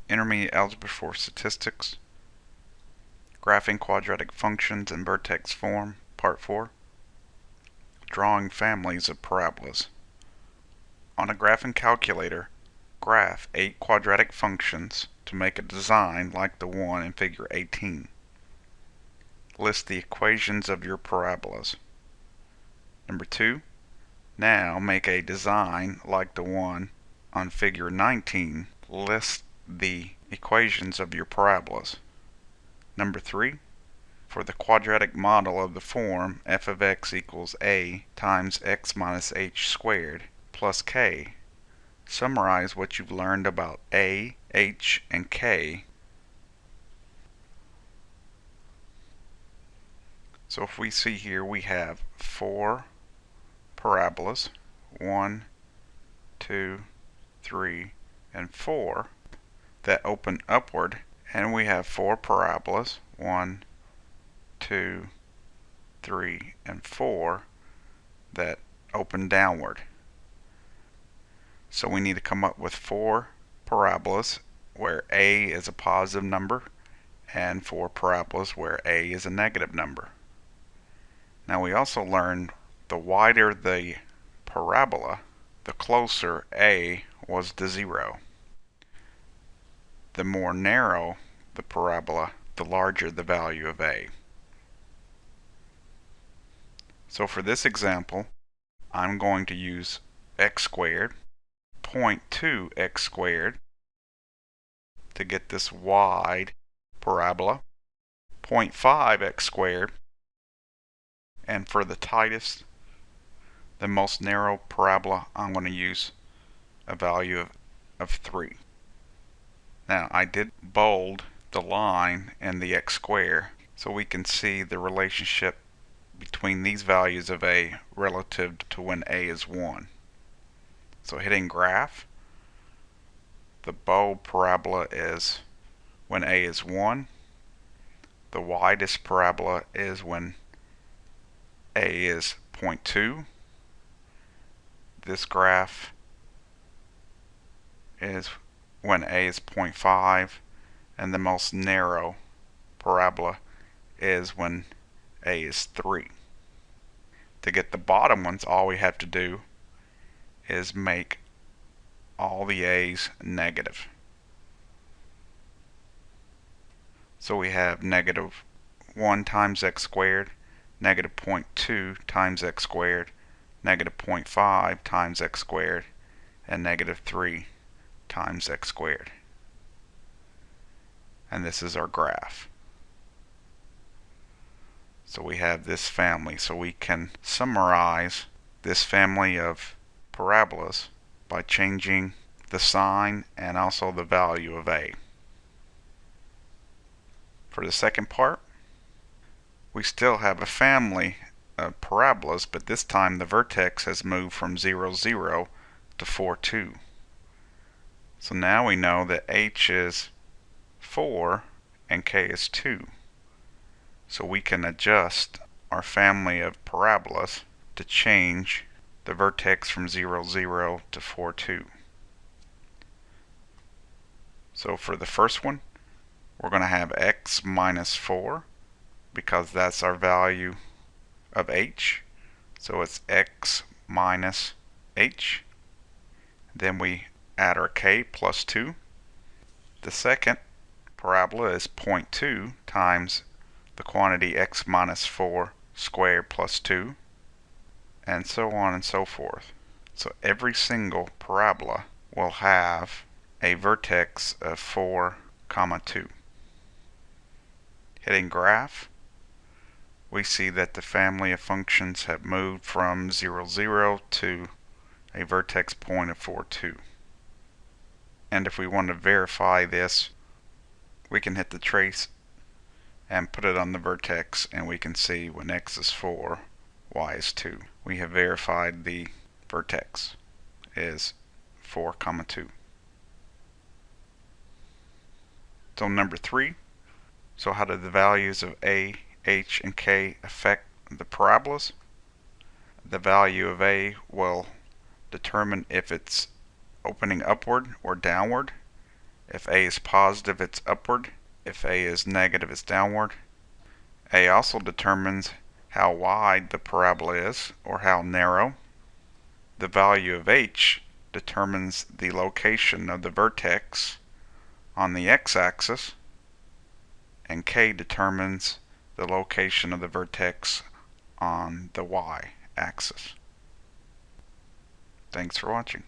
Intermediate Algebra for Statistics, Graphing Quadratic Functions in Vertex Form, Part 4, Drawing Families of Parabolas. On a graphing calculator, graph 8 quadratic functions to make a design like the one in Figure 18. List the equations of your parabolas. Number 2. Now make a design like the one on Figure 19. List the equations of your parabolas. Number 3. For the quadratic model of the form f of x equals a times x minus h squared plus k, summarize what you've learned about a, h, and k. So if we see here, we have 4 parabolas, 1, 2, 3, and 4 that open upward, and we have 4 parabolas, 1, 2, 3, and 4 that open downward. So we need to come up with 4 parabolas where a is a positive number and 4 parabolas where a is a negative number. Now we also learned the wider the parabola, the closer a was to 0. The more narrow the parabola, the larger the value of a. So for this example, I'm going to use x squared, 0.2 x squared to get this wide parabola, 0.5 x squared, and for the tightest, the most narrow parabola, I'm going to use a value of 3. Now I did bold the line and the x squared so we can see the relationship between these values of a relative to when a is 1. So hitting graph, the bold parabola is when a is 1. The widest parabola is when a is 0.2. This graph is when a is 0.5, and the most narrow parabola is when a is 3. To get the bottom ones, all we have to do is make all the a's negative. So we have negative 1 times x squared, negative 0.2 times x squared, negative 0.5 times x squared, and negative 3 times x squared. And this is our graph. So we have this family. So we can summarize this family of parabolas by changing the sign and also the value of a. For the second part, we still have a family of parabolas, but this time the vertex has moved from 0, 0 to 4, 2. So now we know that h is 4 and k is 2. So we can adjust our family of parabolas to change the vertex from 0, 0 to 4, 2. So for the first one, we're going to have x minus 4 because that's our value of h. So it's x minus h. Then we add our k plus 2. The second parabola is 0.2 times the quantity x minus 4 squared plus 2, and so on and so forth. So every single parabola will have a vertex of 4, 2. Hitting graph, we see that the family of functions have moved from 0, 0 to a vertex point of 4, 2. And if we want to verify this, we can hit the trace and put it on the vertex, and we can see when x is 4, y is 2. We have verified the vertex is 4, 2. So number 3, so how do the values of a, h, and k affect the parabolas? The value of a will determine if it's opening upward or downward, If A is positive, it's upward. If A is negative, it's downward. A also determines how wide the parabola is, or how narrow. The value of H determines the location of the vertex on the x-axis, and K determines the location of the vertex on the y-axis. Thanks for watching.